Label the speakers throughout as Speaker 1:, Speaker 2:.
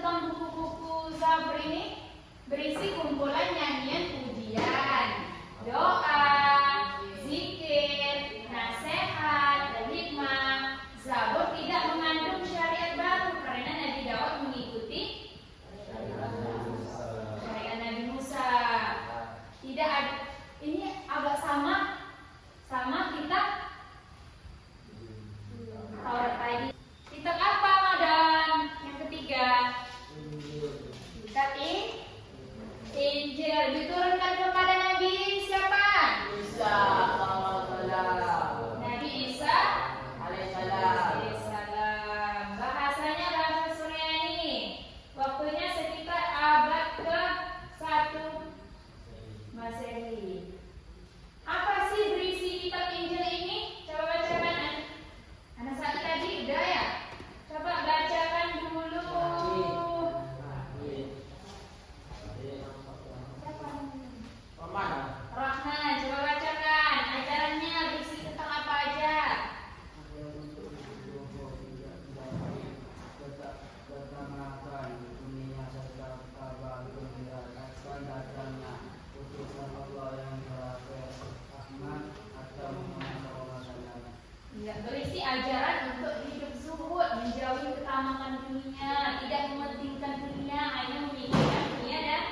Speaker 1: tentang buku-buku Zabur ini berisi kumpulan nyanyian pujian, doa, zikir, nasihat, dan hikmah. Zabur tidak mengandung syariat baru karena Nabi Daud mengikuti syariat Nabi Musa. Tidak ada, ini agak sama kitab Taurat tadi. Kitab apa, Madam? Yang ketiga, kitab Injil diturunkan kepada Nabi siapa?
Speaker 2: Isa
Speaker 1: Nabi Isa alaihissalam. Bahasanya bahasa Suryani. Waktunya sekitar abad ke-1 Masehi. Apa sih berisi kitab Injil ini? Coba bacakan. Anak saat tadi udah ya? Coba bacakan dulu. Rahman, coba bacakan. Ajarannya berisi tentang apa aja? Ya, berisi ajaran untuk hidup zuhud, menjauhi ketamakan dunia, tidak mementingkan dunia, hanya memikirkan dunia dan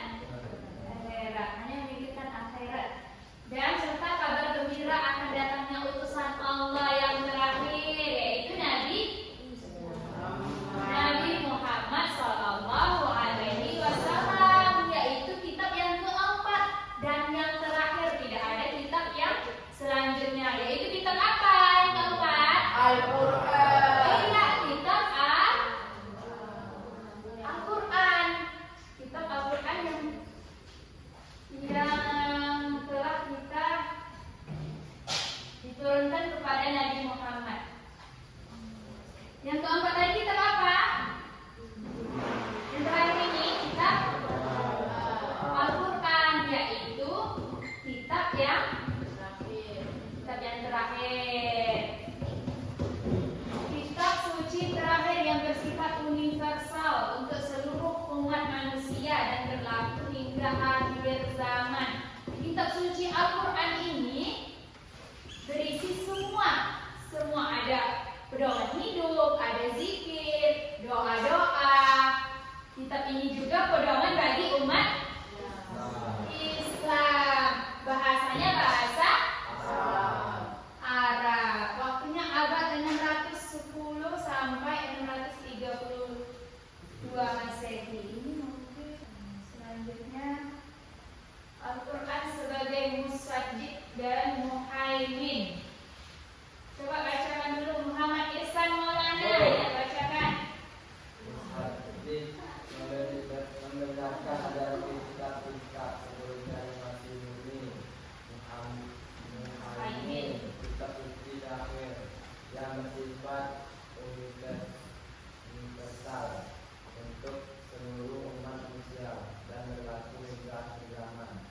Speaker 1: akhirat, hanya memikirkan akhirat. Dan serta kabar gembira akan datangnya utusan Allah yang terakhir, yaitu Nabi Muhammad Sallallahu Alaihi Wasallam, yaitu kitab yang keempat dan yang terakhir. Tidak ada kitab yang selanjutnya, yaitu kitab apa yang keempat?
Speaker 2: Al-Quran.
Speaker 1: Iya, kitab Al-Quran. Kitab Al-Quran yang telah kita diturunkan kepada Nabi Muhammad. Yang keempat tadi kitab apa? Yang terakhir ini kitab Al-Quran, yaitu kitab yang terakhir. Kitab suci terakhir yang bersifat universal untuk seluruh umat manusia dan berlaku hingga akhir zaman. Kitab suci Al-Quran ini berisi semua ada pedoman hidup, ada zikir, doa-doa. Kitab ini juga pedoman bagi umat Islam. Bahasanya bahasa Arab. Waktunya abad 610 sampai 632 Masehi. Ini mungkin selanjutnya Al-Quran sebagai musaddiq dan muhaimin. Coba bacakan dulu Muhammad Ihsan Maulana, ya bacakan.
Speaker 2: Membenarkan ada kitab-kitab sebelum dari masih Muhammad, kitab suci terakhir yang bersifat universal untuk seluruh umat manusia dan berlaku hingga akhir zaman.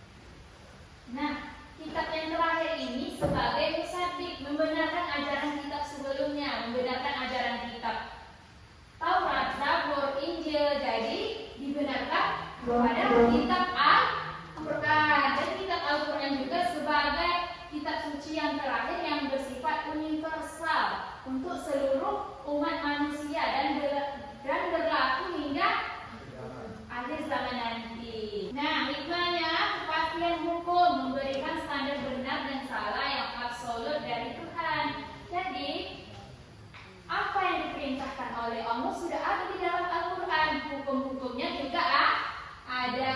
Speaker 1: Nah, kitab yang terakhir ini sebagai musaddiq, membenarkan ajaran kitab sebelumnya, membenarkan ajaran kitab Taurat, Zabur, Injil. Jadi dibenarkan kepada kitab Al-Quran. Dan kitab Al-Quran juga sebagai kitab suci yang terakhir yang bersifat universal untuk seluruh umat manusia dan berlaku hingga akhir zaman nanti. Nah, hikmahnya kepastian hukum, memberikan standar benar dan salah yang absolut dari Tuhan. Jadi apa yang diperintahkan oleh Allah sudah ada di dalam Al-Quran. Hukum-hukumnya juga ada.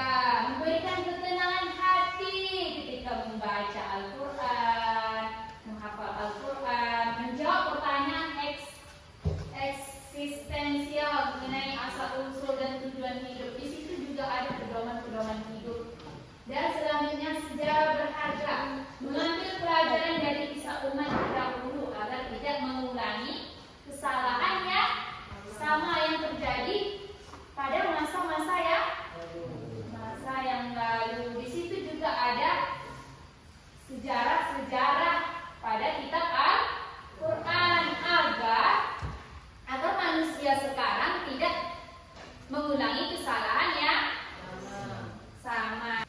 Speaker 1: mengulangi kesalahan yang sama.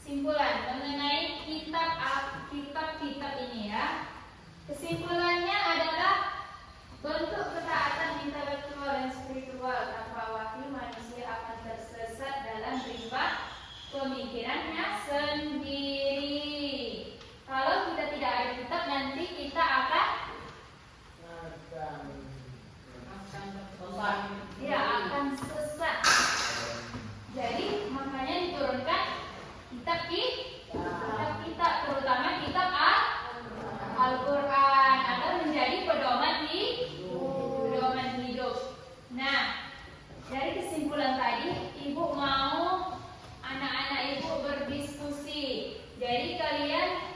Speaker 1: Kesimpulan mengenai kitab-kitab ini ya. Kesimpulannya adalah bentuk ketaatan intelektual dan spiritual tanpa wakil manusia akan tersesat dalam rimbak pemikirannya sendiri. Kalau kita tidak ada kitab, nanti kita akan sesat. Jadi makanya diturunkan kitab, terutama kitab Al-Quran agar menjadi pedoman hidup. Nah, dari kesimpulan tadi, ibu mau anak-anak ibu berdiskusi. Jadi kalian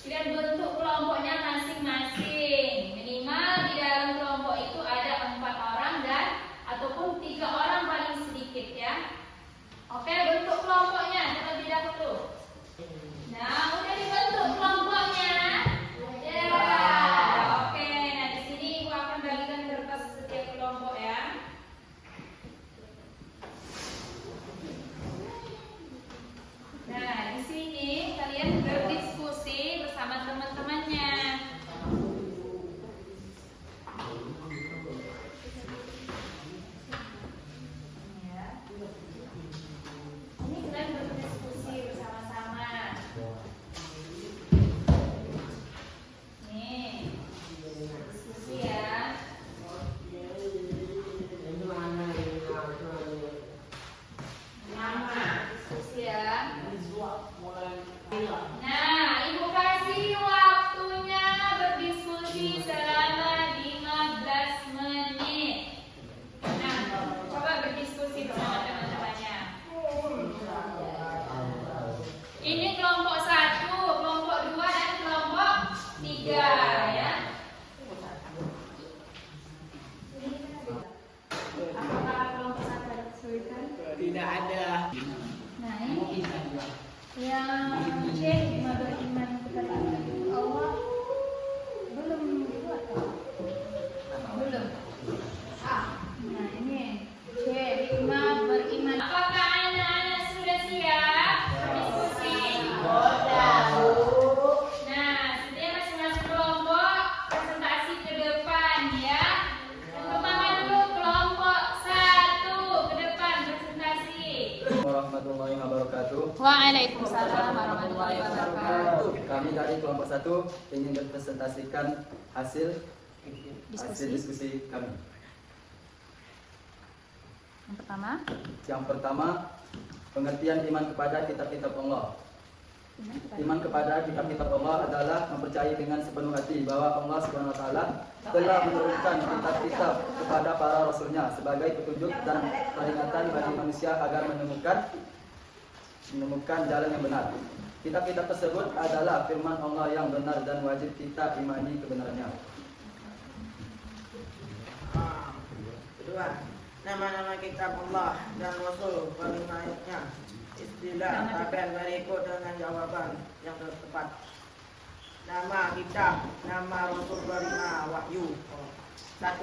Speaker 1: bentuk kelompoknya masing-masing. Minimal di dalam kelompok itu ada 4 orang dan ataupun 3 orang paling sedikit ya. Oke, bentuk kelompoknya terlebih dahulu. Nah, udah dibentuk kelompoknya. Ya. Oke, nah di sini ibu akan bagikan kertas setiap kelompok ya. Nah, di sini kalian berdiskusi bersama teman-temannya. Ini kalian berdiskusi bersama-sama. Nih, diskusi ya. Diskusi ya. Nah, ibu kasih waktunya berdiskusi selama 15 menit. Nah, coba berdiskusi bersama teman-temannya. Ini kelompok 1, kelompok 2, dan kelompok 3 ya. Apakah kelompok 1 ada kesulitan?
Speaker 2: Tidak ada.
Speaker 1: Nah, ini yang C, lima beriman kepada Allah belum dibuat kan? Belum. Nah, ini C, 5 beriman. Apakah anak-anak sudah siap berdiskusi? Nah, setiap masing-masing kelompok presentasi ke depan ya. Yang pertama dulu kelompok 1 ke depan presentasi.
Speaker 2: Warahmatullahi wabarakatuh.
Speaker 1: Waalaikumsalam warahmatullahi wabarakatuh.
Speaker 2: Kami dari kelompok 1 ingin mempresentasikan hasil diskusi kami. Yang pertama, pengertian iman kepada kitab-kitab Allah. Iman kepada kitab-kitab Allah adalah mempercayai dengan sepenuh hati bahwa Allah Subhanahu wa taala telah menurunkan kitab-kitab kepada para rasulnya sebagai petunjuk dan peringatan bagi manusia agar menemukan jalan yang benar. Kitab-kitab tersebut adalah firman Allah yang benar dan wajib kita imani kebenarannya.
Speaker 3: Kedua, nama-nama kitab Allah dan Rasul berikutnya. Istilah akan berikut dengan jawaban yang tepat. Nama kitab, nama Rasul berima wahyu. 1.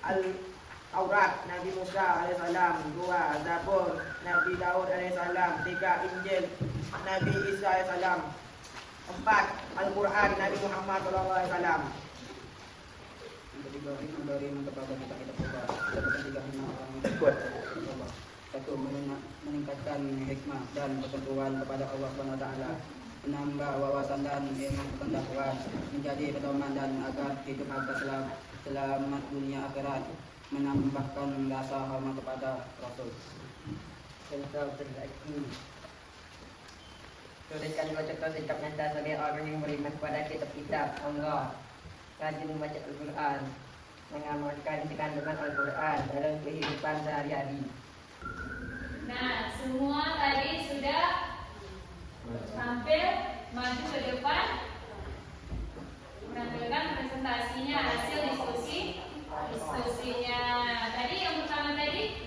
Speaker 3: Al-Taurat Nabi Musa alaihissalam. 2. Zabur Nabi Daud alaihissalam. 3. Injil Nabi Isa alaihissalam. 4. Al-Quran Nabi Muhammad sallallahu alaihi wasallam.
Speaker 4: Dari kepada kitab-kitab Allah. Ketiga orang Allah. 1. Meningkatkan hikmah dan persatuan kepada Allah Subhanahu wa taala. Menambah wawasan dan ilmu pengetahuan, menjadi pedoman dan agar hidup harga selamat dunia akhirat, menambahkan rasa hormat kepada Rasul.
Speaker 5: Tuliskan dua contoh sikap nyata sebagai orang yang beriman kepada kitab-kitab Allah, rajin membaca Al-Quran, mengamalkan isi kandungan Al-Quran dalam kehidupan sehari-hari.
Speaker 1: Nah, semua tadi sudah tampil maju ke depan menampilkan presentasinya, hasil diskusinya. Tadi yang pertama tadi